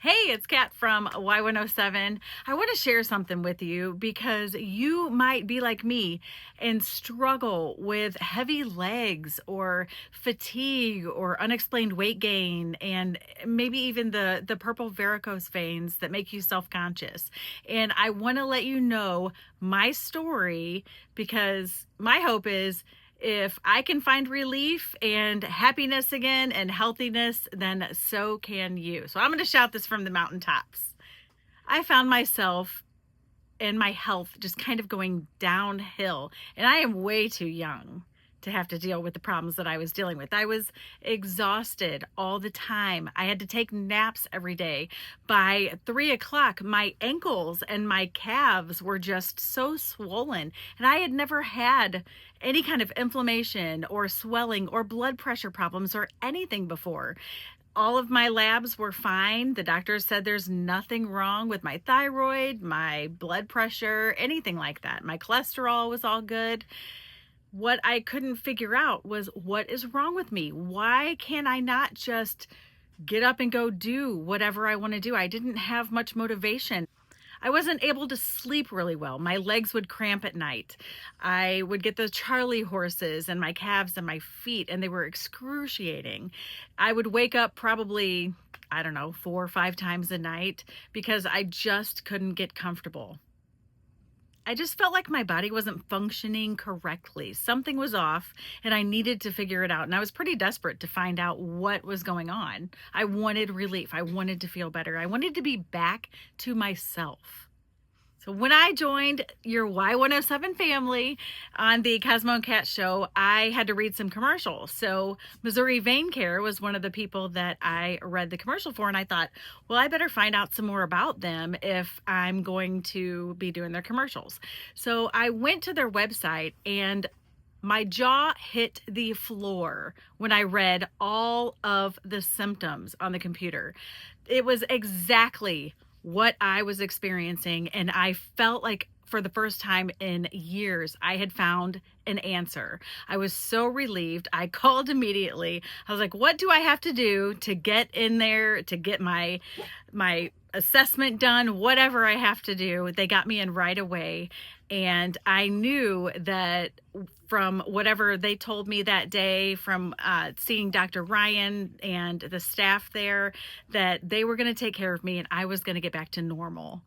Hey, it's Kat from Y107. I want to share something with you because you might be like me and struggle with heavy legs or fatigue or unexplained weight gain and maybe even the purple varicose veins that make you self-conscious. And I want to let you know my story because my hope is if I can find relief and happiness again and healthiness, then so can you. So I'm going to shout this from the mountaintops. I found myself and my health just kind of going downhill, and I am way too young to have to deal with the problems that I was dealing with. I was exhausted all the time. I had to take naps every day. By 3 o'clock, my ankles and my calves were just so swollen, and I had never had any kind of inflammation or swelling or blood pressure problems or anything before. All of my labs were fine. The doctors said there's nothing wrong with my thyroid, my blood pressure, anything like that. My cholesterol was all good. What I couldn't figure out was, what is wrong with me? Why can I not just get up and go do whatever I want to do? I didn't have much motivation. I wasn't able to sleep really well. My legs would cramp at night. I would get the Charlie horses in my calves and my feet, and they were excruciating. I would wake up probably, I don't know, 4 or 5 times a night because I just couldn't get comfortable. I just felt like my body wasn't functioning correctly. Something was off and I needed to figure it out. And I was pretty desperate to find out what was going on. I wanted relief. I wanted to feel better. I wanted to be back to myself. So when I joined your Y107 family on the Cosmo and Cat show, I had to read some commercials. So Missouri Vein Care was one of the people that I read the commercial for, and I thought, well, I better find out some more about them if I'm going to be doing their commercials. So I went to their website, and my jaw hit the floor when I read all of the symptoms on the computer. It was exactly what I was experiencing, and I felt like for the first time in years, I had found an answer. I was so relieved. I called immediately. I was like, what do I have to do to get in there, to get my assessment done, whatever I have to do? They got me in right away. And I knew that from whatever they told me that day, from seeing Dr. Ryan and the staff there, that they were going to take care of me and I was going to get back to normal.